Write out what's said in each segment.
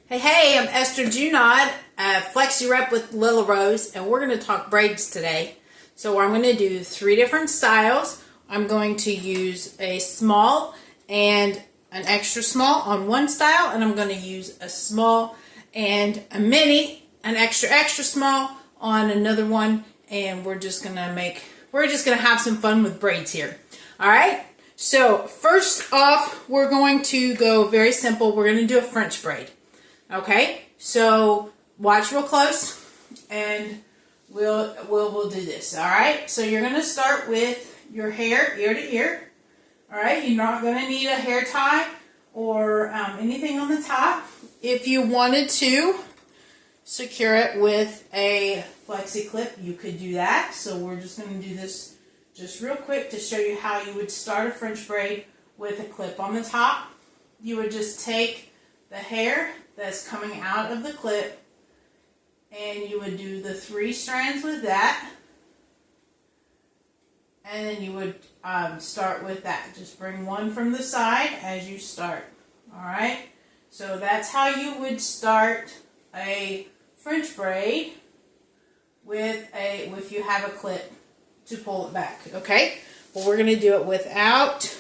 Hey, I'm Esther Junod, Flexi Rep with Lila Rose, and we're going to talk braids today. So I'm going to do 3 different styles. I'm going to use a small and an extra small on one style, and I'm going to use a small and a mini, an extra small on another one, and we're just going to have some fun with braids here. All right? So first off, we're going to go very simple. We're going to do a French braid. Okay, so watch real close, and we'll do this. All right, so you're gonna start with your hair ear to ear. All right, you're not gonna need a hair tie or anything on the top. If you wanted to secure it with a flexi clip, you could do that. So we're just gonna do this just real quick to show you how you would start a French braid with a clip on the top. You would just take the hair that's coming out of the clip, and you would do the 3 strands with that, and then you would start with that. Just bring one from the side as you start. All right, so that's how you would start a French braid if you have a clip to pull it back. Okay, well, we're going to do it without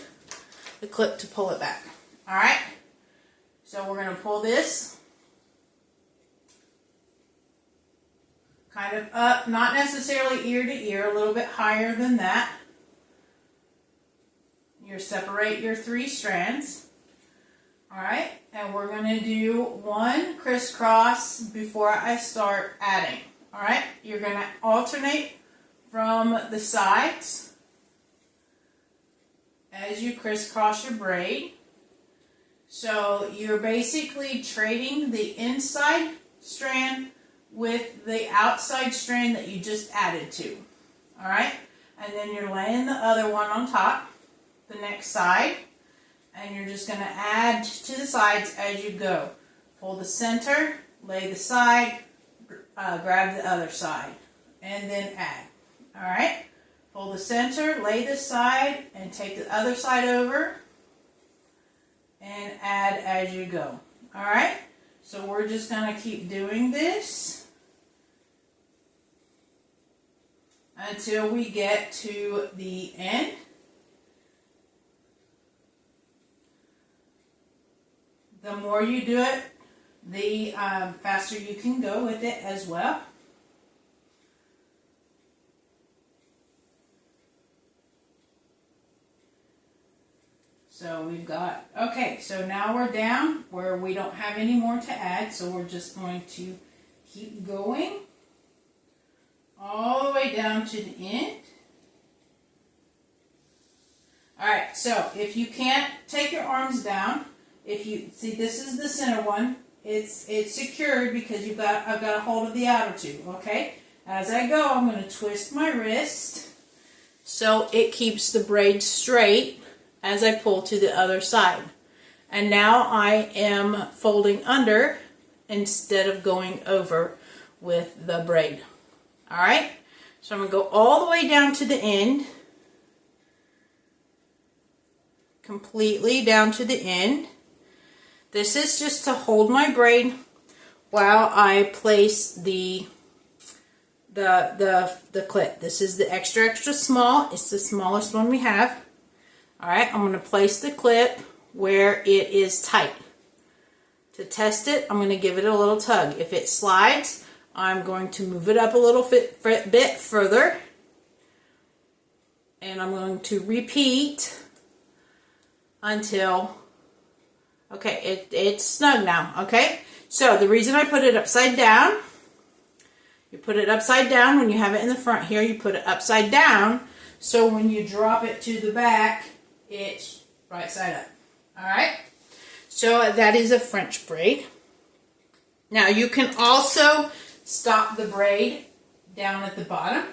the clip to pull it back. All right. So we're going to pull this kind of up, not necessarily ear to ear, a little bit higher than that. You separate your 3 strands. All right, and we're going to do 1 crisscross before I start adding. All right, you're going to alternate from the sides as you crisscross your braid. So you're basically trading the inside strand with the outside strand that you just added to. All right? And then you're laying the other one on top, the next side, and you're just going to add to the sides as you go. Pull the center, lay the side, grab the other side, and then add. All right? Pull the center, lay the side, and take the other side over, and add as you go. All right, so we're just going to keep doing this until we get to the end. The more you do it, the faster you can go with it as well. So we've got, okay, so now we're down where we don't have any more to add, so we're just going to keep going all the way down to the end. All right, so if you can't take your arms down, if you see, this is the center one, it's secured because I've got a hold of the outer 2, okay? As I go, I'm going to twist my wrist so it keeps the braid straight as I pull to the other side. And now I am folding under instead of going over with the braid. All right, so I'm going to go all the way down to the end, completely down to the end. This is just to hold my braid while I place the clip. This is the extra small. It's the smallest one we have. All right, I'm going to place the clip where it is tight. To test it, I'm going to give it a little tug. If it slides, I'm going to move it up a little bit further. And I'm going to repeat until, okay, it's snug now, okay? So the reason I put it upside down, you put it upside down when you have it in the front here, you put it upside down, so when you drop it to the back, it's right side up. All right, so that is a French braid. Now you can also stop the braid down at the bottom,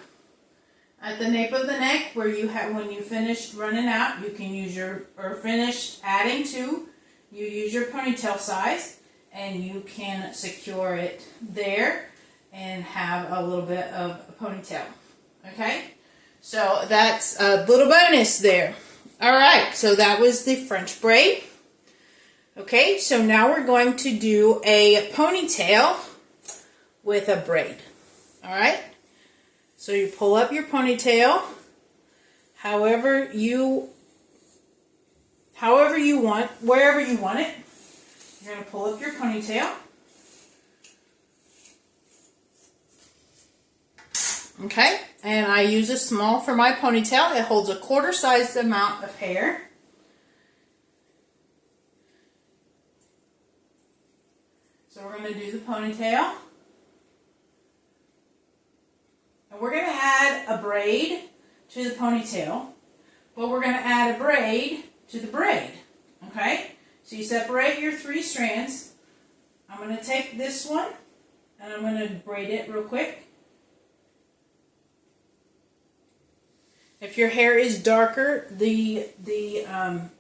at the nape of the neck, where you have, when you finished running out, you can use or finished adding to, you use your ponytail size, and you can secure it there and have a little bit of a ponytail. Okay, so that's a little bonus there. All right, so that was the French braid. Okay, so now we're going to do a ponytail with a braid. All right, so you pull up your ponytail however you want, wherever you want it. You're going to pull up your ponytail. Okay, and I use a small for my ponytail. It holds a quarter-sized amount of hair. So we're going to do the ponytail. And we're going to add a braid to the ponytail, but we're going to add a braid to the braid. Okay, so you separate your 3 strands. I'm going to take this one and I'm going to braid it real quick. If your hair is darker, the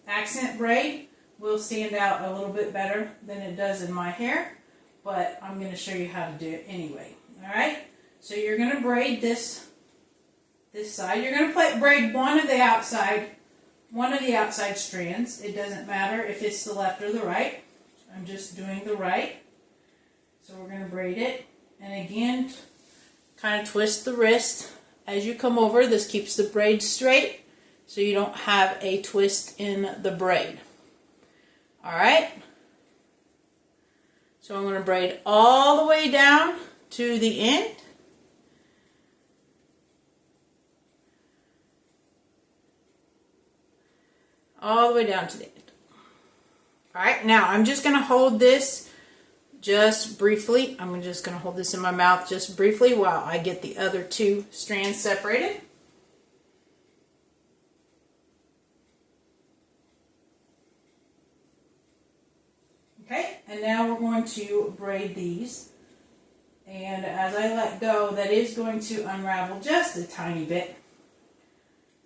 accent braid will stand out a little bit better than it does in my hair, but I'm going to show you how to do it anyway. All right, so you're going to braid this side. You're going to braid one of the outside strands. It doesn't matter if it's the left or the right. I'm just doing the right. So we're going to braid it, and again, kind of twist the wrist as you come over. This keeps the braid straight so you don't have a twist in the braid. All right, so I'm going to braid all the way down to the end. All the way down to the end. All right, now I'm just going to hold this just briefly. I'm just going to hold this in my mouth just briefly while I get the other 2 strands separated. Okay, and now we're going to braid these. And as I let go, that is going to unravel just a tiny bit.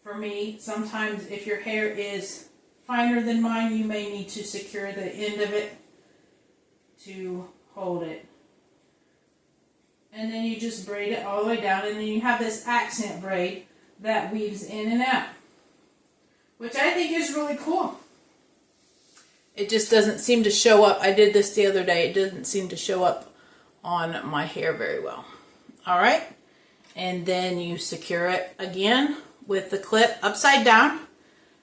For me, sometimes if your hair is finer than mine, you may need to secure the end of it to hold it. And then you just braid it all the way down, and then you have this accent braid that weaves in and out, which I think is really cool. It just doesn't seem to show up. I did this the other day. It doesn't seem to show up on my hair very well. All right, and then you secure it again with the clip upside down.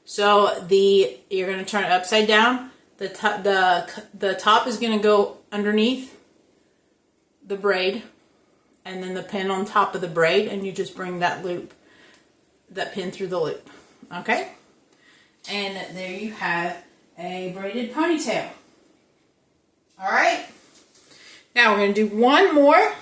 So you're going to turn it upside down. The top is going to go underneath the braid, and then the pin on top of the braid, and you just bring that pin through the loop. Okay, and there you have a braided ponytail. All right, now we're going to do one more.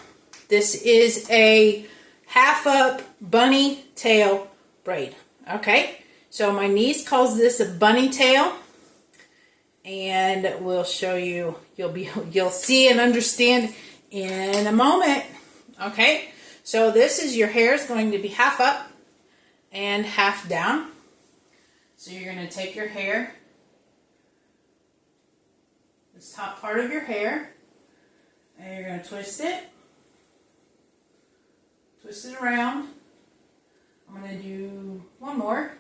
This is a half up bunny tail braid. Okay, so my niece calls this a bunny tail, and we'll show you. You'll see and understand in a moment. Okay, so this is your hair is going to be half up and half down. So you're going to take your hair, this top part of your hair, and you're going to twist it around. I'm going to do one more.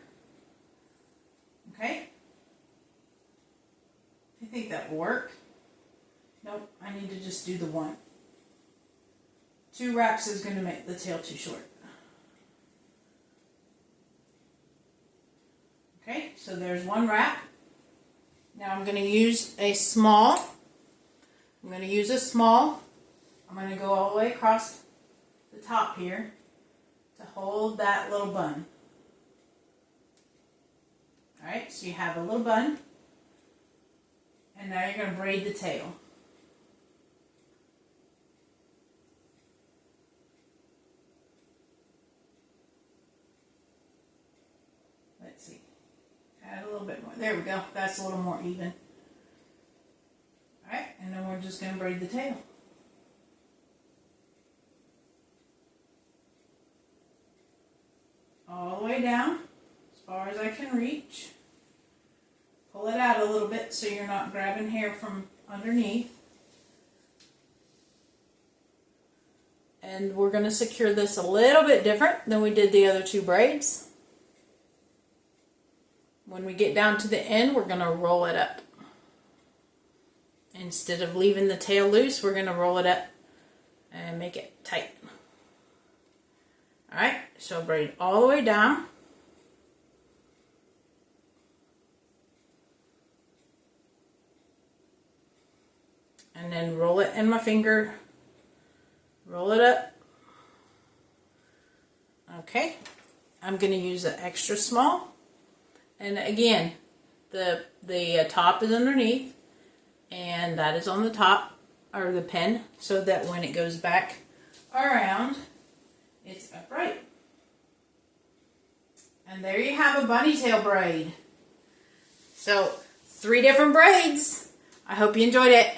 Okay, I think that will work. Nope, I need to just do the one. 2 wraps is going to make the tail too short. Okay, so there's 1 wrap. Now I'm going to use a small. I'm going to go all the way across the top here to hold that little bun. Alright, so you have a little bun, and now you're going to braid the tail. Let's see, add a little bit more. There we go, that's a little more even. Alright, and then we're just going to braid the tail. All the way down, as far as I can reach. Pull it out a little bit so you're not grabbing hair from underneath. And we're going to secure this a little bit different than we did the other 2 braids. When we get down to the end, we're going to roll it up. instead of leaving the tail loose, we're going to roll it up and make it tight. Alright, so braid all the way down. And then roll it in my finger. Roll it up. Okay, I'm going to use an extra small. And again, the top is underneath. And that is on the top, or the pin, so that when it goes back around, it's upright. And there you have a bunny tail braid. So, 3 different braids. I hope you enjoyed it.